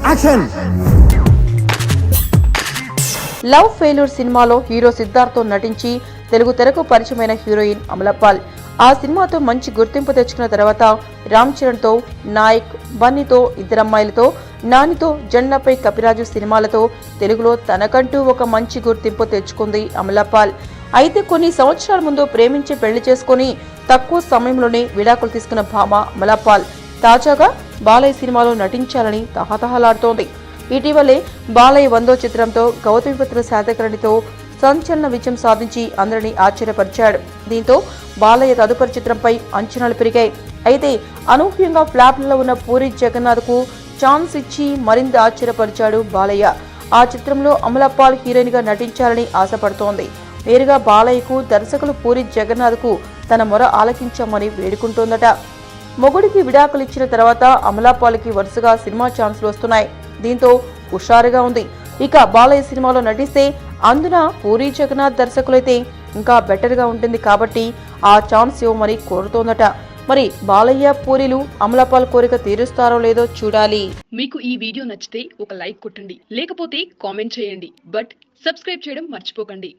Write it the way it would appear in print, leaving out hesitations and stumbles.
Action. Love failure సినిమాలో hero Siddharth తో నటించి తెలుగు తెరకు పరిచయమైన హీరోయిన్ అమలాపాల్ ఆ సినిమాతో మంచి గుర్తింపు తెచ్చుకున్న తర్వాత రామ్ చరణ్ తో నాయక్, బన్నీతో ఇద్దరమ్మాయిలతో, నానితో జెండాపై కపిరాజు సినిమాలతో తెలుగులో తనకంటూ ఒక మంచి గుర్తింపు తెచ్చుకుంది అమలాపాల్. అయితే కొన్ని సంవత్సరాల ముందు ప్రేమించి పెళ్లి చేసుకుని తక్కువ సమయంలోనే విడాకులు తీసుకున్న భామ అమలాపాల్ తాజాగా బాలయ్య సినిమాలో నటించాలని తహతహలాడుతోంది. ఇటీవలే బాలయ్య 100వ చిత్రంతో గౌతమిపుత్ర శాతకర్ణితో సంచలన విజయం సాధించి అందరినీ ఆశ్చర్యపరిచాడు. దీంతో బాలయ్య తదుపరి చిత్రంపై అంచనాలు పెరిగాయి. అయితే అనూహ్యంగా ఫ్లాప్లలో ఉన్న పూరి జగన్నాథ్ కు ఛాన్స్ ఇచ్చి మరింత ఆశ్చర్యపరిచాడు బాలయ్య. ఆ చిత్రంలో అమలాపాల్ హీరోయిన్ గా నటించాలని ఆశపడుతోంది. నేరుగా బాలయ్యకు దర్శకులు పూరి జగన్నాథ్ కు తన మొర ఆలకించామని వేడుకుంటోందట. మొగుడికి విడాకులు ఇచ్చిన తర్వాత అమలాపాల్కి వరుసగా సినిమా ఛాన్సులు వస్తున్నాయి. దీంతో హుషారుగా ఉంది. ఇక బాలయ్య సినిమాలో నటిస్తే అందున పూరి జగన్నాథ్ దర్శకులైతే ఇంకా బెటర్ గా ఉంటుంది కాబట్టి ఆ ఛాన్స్ ఇవ్వమని కోరుతోందట. మరి బాలయ్య, పూరీలు అమలాపాల్ కోరిక తీరుస్తారో లేదో చూడాలి. మీకు ఈ వీడియో నచ్చితే ఒక లైక్ కొట్టండి, లేకపోతే కామెంట్ చేయండి. బట్ సబ్స్క్రైబ్ చేయడం మర్చిపోకండి.